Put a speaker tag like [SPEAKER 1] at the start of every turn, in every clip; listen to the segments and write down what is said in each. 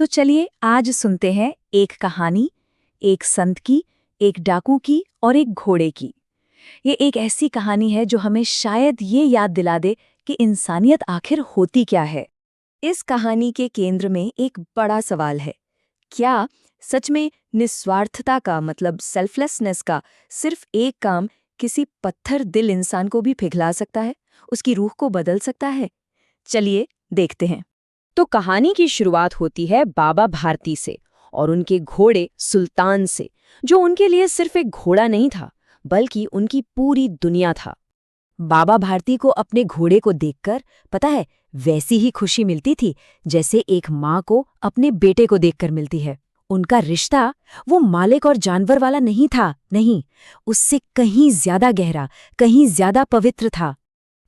[SPEAKER 1] तो चलिए आज सुनते हैं एक कहानी, एक संत की, एक डाकू की और एक घोड़े की। ये एक ऐसी कहानी है जो हमें शायद ये याद दिला दे कि इंसानियत आखिर होती क्या है। इस कहानी के केंद्र में एक बड़ा सवाल है, क्या सच में निस्वार्थता का मतलब सेल्फलेसनेस का सिर्फ एक काम किसी पत्थर दिल इंसान को भी पिघला सकता है, उसकी रूह को बदल सकता है? चलिए देखते हैं।
[SPEAKER 2] तो कहानी की शुरुआत होती है बाबा भारती से और उनके घोड़े सुल्तान से, जो उनके लिए सिर्फ एक घोड़ा नहीं था बल्कि उनकी पूरी दुनिया था। बाबा भारती को अपने घोड़े को देखकर पता है वैसी ही खुशी मिलती थी जैसे एक माँ को अपने बेटे को देखकर मिलती है। उनका रिश्ता वो मालिक और जानवर वाला नहीं था, नहीं, उससे कहीं ज्यादा गहरा, कहीं ज्यादा पवित्र था।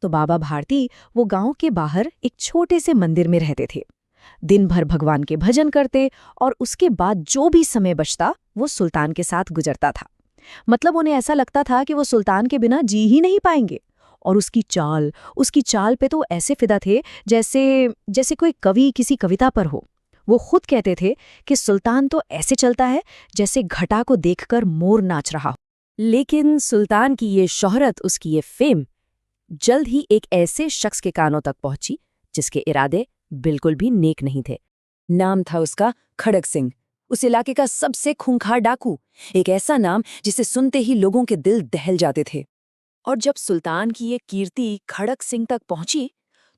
[SPEAKER 2] तो बाबा भारती वो गांव के बाहर एक छोटे से मंदिर में रहते थे। दिन भर भगवान के भजन करते और उसके बाद जो भी समय बचता वो सुल्तान के साथ गुजरता था। मतलब उन्हें ऐसा लगता था कि वो सुल्तान के बिना जी ही नहीं पाएंगे। और उसकी चाल पे तो ऐसे फिदा थे जैसे जैसे कोई कवि किसी कविता पर हो। वो खुद कहते थे कि सुल्तान तो ऐसे चलता है जैसे घटा को देखकर मोर नाच रहा हो। लेकिन सुल्तान की ये शोहरत, उसकी ये फेम जल्द ही एक ऐसे शख्स के कानों तक पहुंची जिसके इरादे बिल्कुल भी नेक नहीं थे। नाम था उसका खड़ग सिंह, उस इलाके का सबसे खूंखार डाकू। एक ऐसा नाम जिसे सुनते ही लोगों के दिल दहल जाते थे। और जब सुल्तान की ये कीर्ति खड़ग सिंह तक पहुंची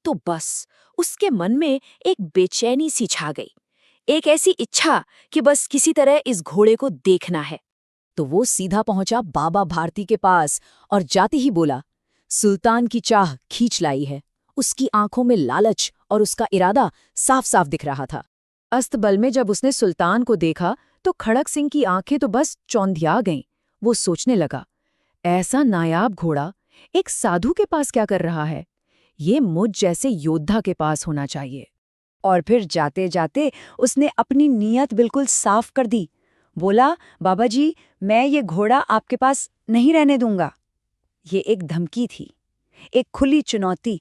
[SPEAKER 2] तो बस उसके मन में एक बेचैनी सी छा गई, एक ऐसी इच्छा कि बस किसी तरह इस घोड़े को देखना है। तो वो सीधा पहुंचा बाबा भारती के पास और जाते ही बोला, सुल्तान की चाह खींच लाई है। उसकी आंखों में लालच और उसका इरादा साफ साफ दिख रहा था। अस्तबल में जब उसने सुल्तान को देखा तो खड़ग सिंह की आंखें तो बस चौंधिया गईं। वो सोचने लगा, ऐसा नायाब घोड़ा एक साधु के पास क्या कर रहा है? ये मुझ जैसे योद्धा के पास होना चाहिए। और फिर जाते जाते उसने अपनी नीयत बिल्कुल साफ कर दी। बोला, बाबा जी, मैं ये घोड़ा आपके पास नहीं रहने दूंगा। ये एक धमकी थी, एक खुली चुनौती।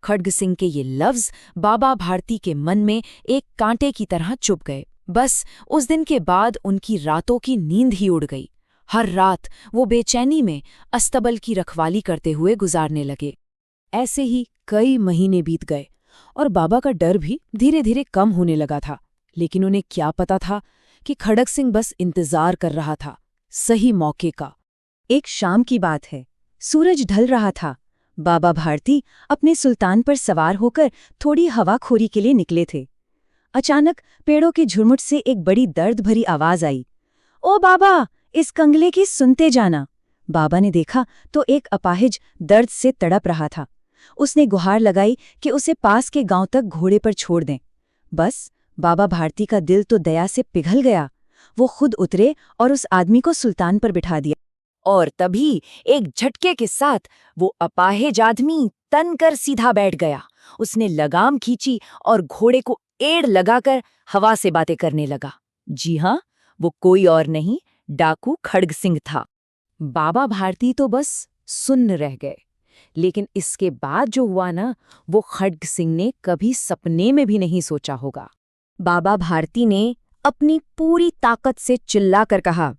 [SPEAKER 2] खड्ग सिंह के ये लफ्ज बाबा भारती के मन में एक कांटे की तरह चुभ गए। बस उस दिन के बाद उनकी रातों की नींद ही उड़ गई। हर रात वो बेचैनी में अस्तबल की रखवाली करते हुए गुजारने लगे। ऐसे ही कई महीने बीत गए और बाबा का डर भी धीरे धीरे कम होने लगा था। लेकिन उन्हें क्या पता था कि खड़ग सिंह बस इंतजार कर रहा था सही मौके का।
[SPEAKER 1] एक शाम की बात है, सूरज ढल रहा था। बाबा भारती अपने सुल्तान पर सवार होकर थोड़ी हवाखोरी के लिए निकले थे। अचानक पेड़ों के झुरमुट से एक बड़ी दर्द भरी आवाज आई, ओ बाबा, इस कंगले की सुनते जाना। बाबा ने देखा तो एक अपाहिज दर्द से तड़प रहा था। उसने गुहार लगाई कि उसे पास के गांव तक घोड़े पर छोड़ दें। बस बाबा भारती का दिल तो दया से पिघल गया। वो खुद उतरे और उस आदमी को सुल्तान पर बिठा दिया। और तभी एक झटके के साथ वो अपाहिज आदमी तनकर सीधा बैठ गया। उसने लगाम खींची और घोड़े को एड़ लगाकर हवा से बातें करने लगा। जी हाँ, वो कोई और नहीं, डाकू खड़ग सिंह था। बाबा भारती तो बस सुन्न रह गए। लेकिन इसके बाद जो हुआ ना, वो खड़ग सिंह ने कभी सपने में भी नहीं सोचा होगा। बाबा भारती ने अपनी पूरी ताकत से चिल्लाकर कहा,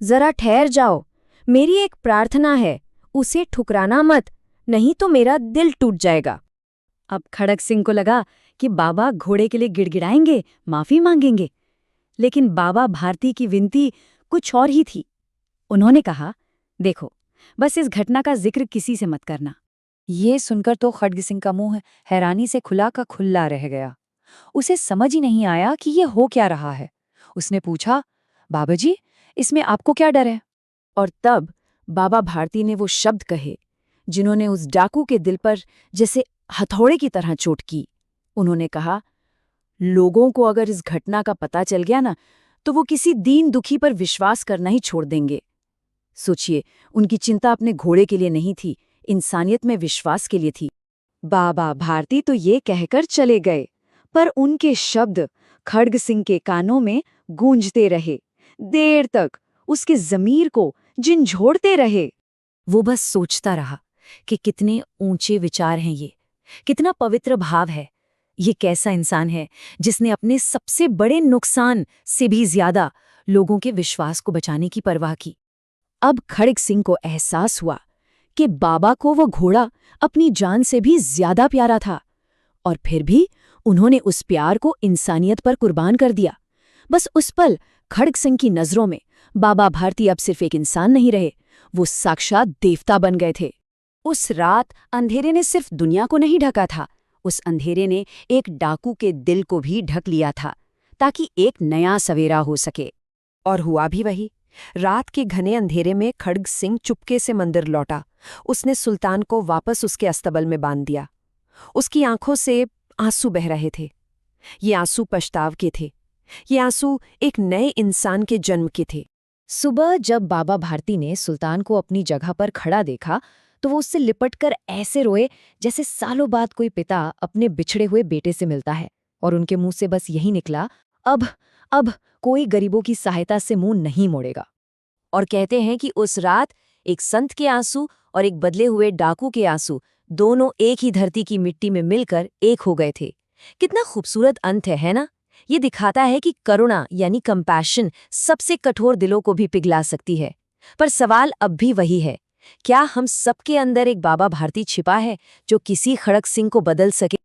[SPEAKER 1] जरा ठहर जाओ, मेरी एक प्रार्थना है, उसे ठुकराना मत, नहीं तो मेरा दिल टूट जाएगा। अब खड़ग सिंह को लगा कि बाबा घोड़े के लिए गिड़गिड़ाएंगे, माफी मांगेंगे। लेकिन बाबा भारती की विनती कुछ और ही थी। उन्होंने कहा, देखो, बस इस घटना का जिक्र किसी से मत करना। ये सुनकर तो खड़ग सिंह का मुंह हैरानी से खुला का खुला रह गया। उसे समझ ही नहीं आया कि ये हो क्या रहा है। उसने पूछा, बाबा जी, इसमें आपको क्या डर है? और तब बाबा भारती ने वो शब्द कहे जिन्होंने उस डाकू के दिल पर जैसे हथौड़े की तरह चोट की। उन्होंने कहा, लोगों को अगर इस घटना का पता चल गया ना, तो वो किसी दीन दुखी पर विश्वास करना ही छोड़ देंगे। सोचिए, उनकी चिंता अपने घोड़े के लिए नहीं थी, इंसानियत में विश्वास के लिए थी। बाबा भारती तो ये कहकर चले गए, पर उनके शब्द खड़ग सिंह के कानों में गूंजते रहे, देर तक उसके ज़मीर को झंझोड़ते रहे। वो बस सोचता रहा कि कितने ऊंचे विचार हैं ये, कितना पवित्र भाव है। ये कैसा इंसान है जिसने अपने सबसे बड़े नुकसान से भी ज्यादा लोगों के विश्वास को बचाने की परवाह की। अब खड़ग सिंह को एहसास हुआ कि बाबा को वो घोड़ा अपनी जान से भी ज्यादा प्यारा था, और फिर भी उन्होंने उस प्यार को इंसानियत पर कुर्बान कर दिया। बस उस पल खड़ग सिंह की नजरों में बाबा भारती अब सिर्फ एक इंसान नहीं रहे, वो साक्षात देवता बन गए थे। उस रात अंधेरे ने सिर्फ दुनिया को नहीं ढका था, उस अंधेरे ने एक डाकू के दिल को भी ढक लिया था, ताकि एक नया सवेरा हो सके। और हुआ भी वही। रात के घने अंधेरे में खड़ग सिंह चुपके से मंदिर लौटा। उसने सुल्तान को वापस उसके अस्तबल में बांध दिया। उसकी आंखों से आंसू बह रहे थे। ये आंसू पछताव के थे, ये आंसू एक नए इंसान के जन्म के थे। सुबह जब बाबा भारती ने सुल्तान को अपनी जगह पर खड़ा देखा तो वो उससे लिपटकर ऐसे रोए जैसे सालों बाद कोई पिता अपने बिछड़े हुए बेटे से मिलता है, और उनके मुंह से बस यही निकला, अब कोई गरीबों की सहायता से मुंह नहीं मोड़ेगा। और कहते हैं कि उस रात एक संत के आंसू और एक बदले हुए डाकू के आंसू दोनों एक ही धरती की मिट्टी में मिलकर एक हो गए थे। कितना खूबसूरत अंत है ना? ये दिखाता है कि करुणा यानी कंपैशन सबसे कठोर दिलों को भी पिघला सकती है। पर सवाल अब भी वही है, क्या हम सबके अंदर एक बाबा भारती छिपा है जो किसी खड़ग सिंह को बदल सके?